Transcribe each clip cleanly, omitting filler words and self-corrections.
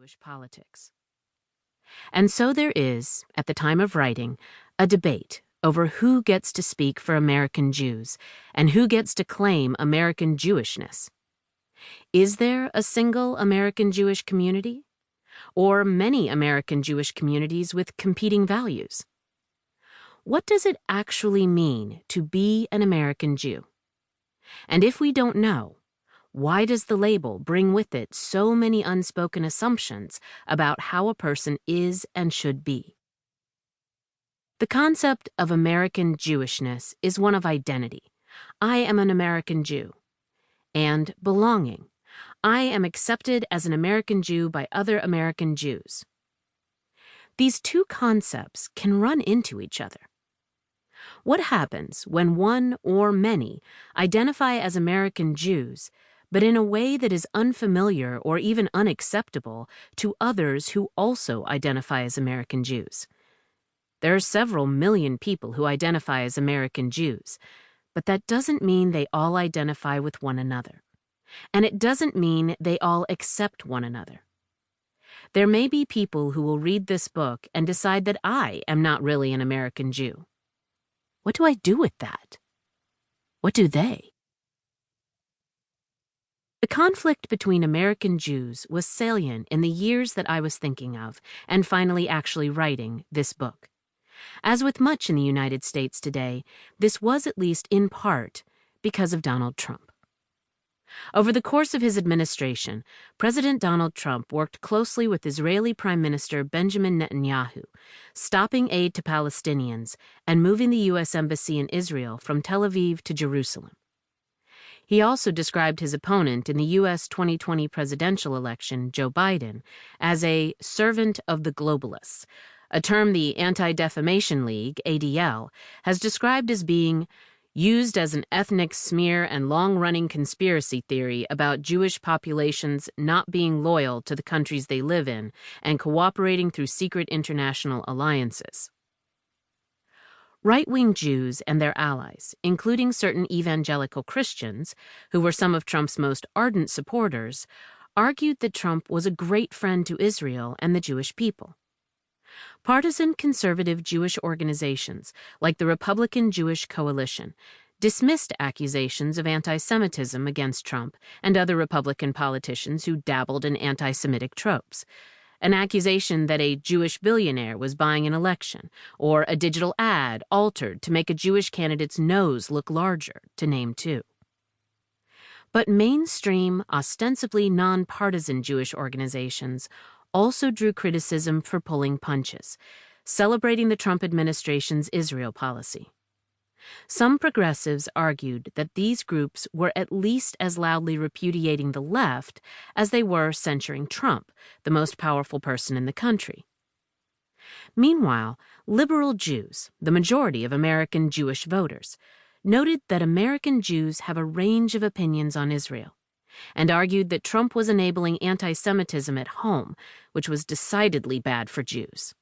Jewish politics. And so there is, at the time of writing, a debate over who gets to speak for American Jews and who gets to claim American Jewishness. Is there a single American Jewish community? Or many American Jewish communities with competing values? What does it actually mean to be an American Jew? And if we don't know, why does the label bring with it so many unspoken assumptions about how a person is and should be? The concept of American Jewishness is one of identity. I am an American Jew. And belonging. I am accepted as an American Jew by other American Jews. These two concepts can run into each other. What happens when one or many identify as American Jews, but in a way that is unfamiliar or even unacceptable to others who also identify as American Jews? There are several million people who identify as American Jews, but that doesn't mean they all identify with one another. And it doesn't mean they all accept one another. There may be people who will read this book and decide that I am not really an American Jew. What do I do with that? What do they? The conflict between American Jews was salient in the years that I was thinking of and finally actually writing this book. As with much in the United States today, this was at least in part because of Donald Trump. Over the course of his administration, President Donald Trump worked closely with Israeli Prime Minister Benjamin Netanyahu, stopping aid to Palestinians and moving the U.S. Embassy in Israel from Tel Aviv to Jerusalem. He also described his opponent in the U.S. 2020 presidential election, Joe Biden, as a servant of the globalists, a term the Anti-Defamation League, ADL, has described as being used as an ethnic smear and long-running conspiracy theory about Jewish populations not being loyal to the countries they live in and cooperating through secret international alliances. Right-wing Jews and their allies, including certain evangelical Christians, who were some of Trump's most ardent supporters, argued that Trump was a great friend to Israel and the Jewish people. Partisan conservative Jewish organizations, like the Republican Jewish Coalition, dismissed accusations of antisemitism against Trump and other Republican politicians who dabbled in anti-Semitic tropes. An accusation that a Jewish billionaire was buying an election, or a digital ad altered to make a Jewish candidate's nose look larger, to name two. But mainstream, ostensibly nonpartisan Jewish organizations also drew criticism for pulling punches, celebrating the Trump administration's Israel policy. Some progressives argued that these groups were at least as loudly repudiating the left as they were censuring Trump, the most powerful person in the country. Meanwhile, liberal Jews, the majority of American Jewish voters, noted that American Jews have a range of opinions on Israel, and argued that Trump was enabling anti-Semitism at home, which was decidedly bad for Jews.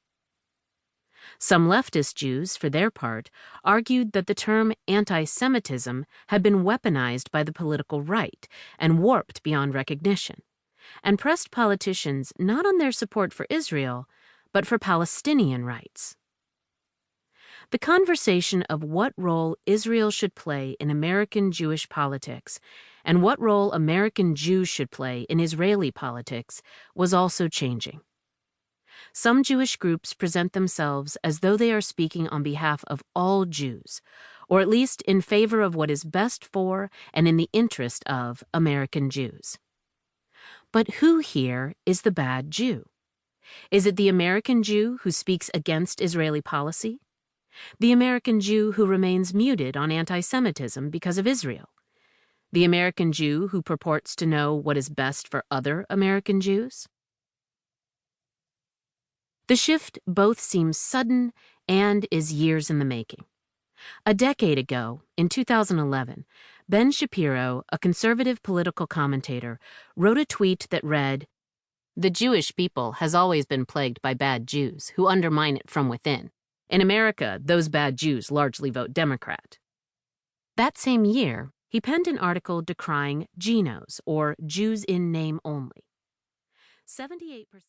Some leftist Jews, for their part, argued that the term anti-Semitism had been weaponized by the political right and warped beyond recognition, and pressed politicians not on their support for Israel, but for Palestinian rights. The conversation of what role Israel should play in American Jewish politics and what role American Jews should play in Israeli politics was also changing. Some Jewish groups present themselves as though they are speaking on behalf of all Jews, or at least in favor of what is best for and in the interest of American Jews. But who here is the bad Jew? Is it the American Jew who speaks against Israeli policy? The American Jew who remains muted on anti-Semitism because of Israel? The American Jew who purports to know what is best for other American Jews? The shift both seems sudden and is years in the making. A decade ago, in 2011, Ben Shapiro, a conservative political commentator, wrote a tweet that read, "The Jewish people has always been plagued by bad Jews who undermine it from within. In America, those bad Jews largely vote Democrat." That same year, he penned an article decrying Genos, or Jews in name only. 78%